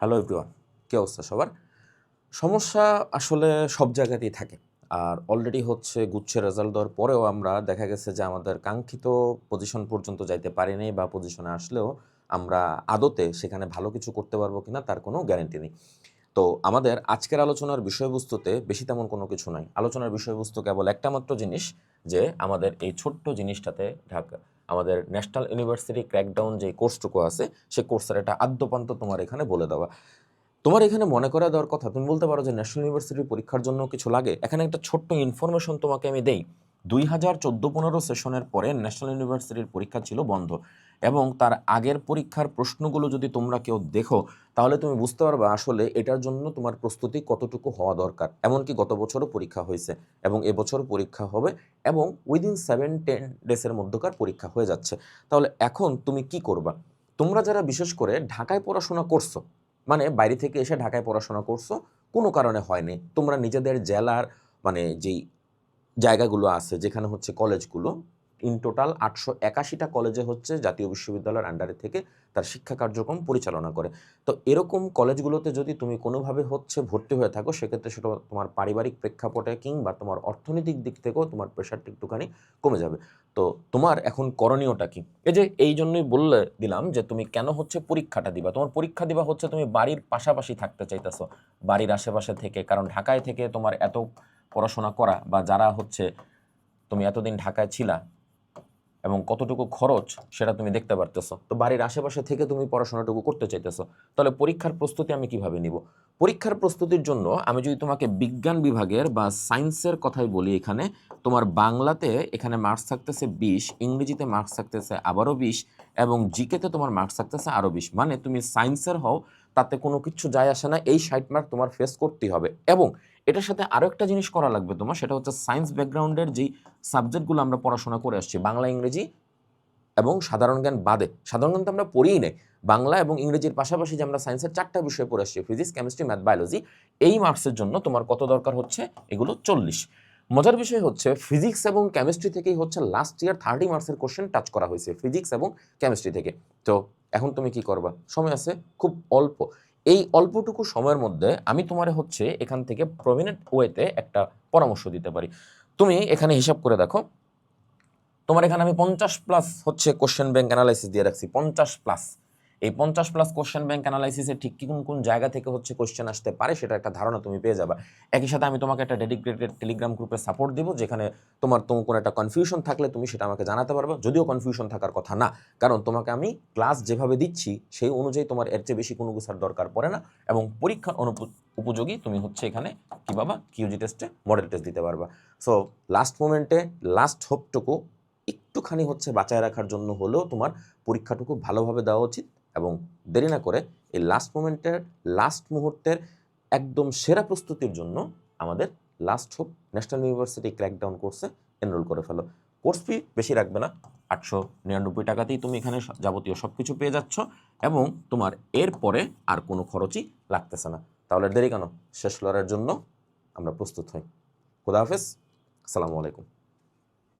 Hello everyone, কী অবস্থা সবার? সমস্যা আসলে সব জায়গাতেই থাকে। আর অলরেডি হচ্ছে গুচ্ছের রেজাল্ট দেওয়ার পরেও আমরা দেখা গেছে যে আমাদের কাঙ্ক্ষিত পজিশন পর্যন্ত যাইতে পারিনি বা পজিশনে আসলেও আমরা আদতে সেখানে ভালো কিছু করতে পারবো কিনা তার কোনো গ্যারান্টি নেই। তো আমাদের আজকের আলোচনার বিষয়বস্তুতে বেশি তেমন কোনো কিছু নাই। আলোচনার বিষয়বস্তু কেবল একটা মাত্র জিনিস যে আমাদের এই ছোট্ট জিনিসটাতে আমাদের ন্যাশনাল ইউনিভার্সিটি ক্র্যাকডাউন যে কোর্সটুকু আছে, সে কোর্সের একটা আদ্যোপান্ত তোমার এখানে বলে দেওয়া। তোমার এখানে মনে করা দেওয়ার কথা, তুমি বলতে পারো যে ন্যাশনাল ইউনিভার্সিটির পরীক্ষার জন্য কিছু লাগে। এখানে একটা ছোট্ট ইনফরমেশন তোমাকে আমি দেই। 2014-15 সেশনের পরে ন্যাশনাল ইউনিভার্সিটির পরীক্ষা ছিল বন্ধ, এবং তার আগের পরীক্ষার প্রশ্নগুলো যদি তোমরা কেউ দেখো তাহলে তুমি বুঝতে পারবে আসলে এটার জন্য তোমার প্রস্তুতি কতটুকু হওয়া দরকার। এমনকি গত বছরও পরীক্ষা হয়েছে এবং এবছর পরীক্ষা হবে, এবং উইদিন 7-10 ডেজের মধ্যকার পরীক্ষা হয়ে যাচ্ছে। তাহলে এখন তুমি কি করবা? তোমরা যারা বিশেষ করে ঢাকায় পড়াশোনা করছো, মানে বাইরে থেকে এসে ঢাকায় পড়াশোনা করছো, কোনো কারণে হয়নি, তোমরা নিজেদের জেলার মানে যেই জায়গাগুলো আছে যেখানে হচ্ছে কলেজগুলো, ইন টোটাল 881টা কলেজে হচ্ছে জাতীয় বিশ্ববিদ্যালয়ের আন্ডারে থেকে তার শিক্ষা কার্যক্রম পরিচালনা করে। তো এরকম কলেজগুলোতে যদি তুমি কোনোভাবে হচ্ছে ভর্তি হয়ে থাকো, সেক্ষেত্রে সেটা তোমার পারিবারিক প্রেক্ষাপটে কিংবা তোমার অর্থনৈতিক দিক থেকেও তোমার প্রেশারটা একটুখানি কমে যাবে। তো তোমার এখন করণীয়টা কি? এই জন্যই বললে দিলাম যে তুমি কেন হচ্ছে পরীক্ষাটা দিবা। তোমার পরীক্ষা দিবা হচ্ছে তুমি বাড়ির পাশাপাশি থাকতে চাইতেছো, বাড়ির আশেপাশে থেকে। কারণ ঢাকায় থেকে তোমার এত পড়াশোনা করা, বা যারা হচ্ছে তুমি এতদিন ঢাকায় ছিলা এবং কতটুকু খরচ সেটা তুমি দেখতে পারতেছো, তো বাড়ির আশেপাশে থেকে তুমি পড়াশোনাটুকু করতে চাইতেছো। তাহলে পরীক্ষার প্রস্তুতি আমি কিভাবে নিব? পরীক্ষার প্রস্তুতির জন্য আমি যদি তোমাকে বিজ্ঞান বিভাগের বা সায়েন্সের কথাই বলি, এখানে তোমার বাংলাতে এখানে মার্কস থাকতেছে 20, ইংরেজিতে মার্কস থাকতেছে আবারও 20, এবং জিকেতে তোমার মার্কস থাকতেছে আরও 20। মানে তুমি সায়েন্সের হও, তাতে কোনো কিছু যায় আসে না, এই 60 মার্ক তোমার ফেস করতেই হবে। এবং এটার সাথে আরও একটা জিনিস করা লাগবে তোমার, সেটা হচ্ছে সায়েন্স ব্যাকগ্রাউন্ডের যেই সাবজেক্টগুলো আমরা পড়াশোনা করে আসছি, বাংলা, ইংরেজি এবং সাধারণ জ্ঞান বাদে, সাধারণ জ্ঞান তো আমরা পড়িই নেই, বাংলা এবং ইংরেজির পাশাপাশি যে আমরা সায়েন্সের 4টা বিষয় পড়ে আসছি, ফিজিক্স, কেমিস্ট্রি, ম্যাথ, বায়োলজি, এই মার্কসের জন্য তোমার কত দরকার হচ্ছে? এগুলো 40। মজার বিষয় হচ্ছে ফিজিক্স এবং কেমিস্ট্রি থেকেই হচ্ছে লাস্ট ইয়ার 30 মার্কসের কোশ্চেন টাচ করা হয়েছে ফিজিক্স এবং কেমিস্ট্রি থেকে। তো এখন তুমি কি করবা? সময় আছে খুব অল্প। এই অল্পটুকু সময়ের মধ্যে আমি তোমার হচ্ছে এখান থেকে প্রমিনেন্ট ওয়েতে একটা পরামর্শ দিতে পারি। তুমি এখানে হিসাব করে দেখো, তোমার এখানে আমি 50+ হচ্ছে কোশ্চেন ব্যাংক অ্যানালাইসিস দিয়ে রাখছি, 50+। এই 50+ কোশ্চেন ব্যাংক অ্যানালাইসিসে ঠিক কোন কোন জায়গা থেকে হচ্ছে কোশ্চেন আসতে পারে সেটা একটা ধারণা তুমি পেয়ে যাবে। একই সাথে আমি তোমাকে একটা ডেডিকেটেড টেলিগ্রাম গ্রুপে সাপোর্ট দিব, যেখানে তোমার কোনো একটা কনফিউশন থাকলে তুমি সেটা আমাকে জানাতে পারবে, যদিও কনফিউশন থাকার কথা না, কারণ তোমাকে আমি ক্লাস যেভাবে দিচ্ছি সেই অনুযায়ী তোমার এর চেয়ে বেশি কোনো কিছুর দরকার পড়ে না, এবং পরীক্ষার উপযোগী তুমি হচ্ছে এখানে কি বাবা কিউজি টেস্টে মডেল টেস্ট দিতে পারবা। সো লাস্ট মোমেন্টে লাস্ট হোপটুকু একটুখানি হচ্ছে বাঁচায় রাখার জন্য হলেও তোমার পরীক্ষাটুকু ভালোভাবে দেওয়া উচিত, এবং দেরি না করে এই লাস্ট মোমেন্টের লাস্ট মুহূর্তের একদম সেরা প্রস্তুতির জন্য আমাদের last hope national university crackdown কোর্সে এনরোল করে ফেলো। কোর্স ফি বেশি রাখবে না, 899 টাকাতেই তুমি এখানে যাবতীয় সব কিছু পেয়ে যাচ্ছ, এবং তোমার এরপরে আর কোনো খরচই লাগতেছে না। তাহলে দেরি কেন? শেষ লড়াইয়ের জন্য আমরা প্রস্তুত হই। খুদা হাফেজ, আসসালামু আলাইকুম।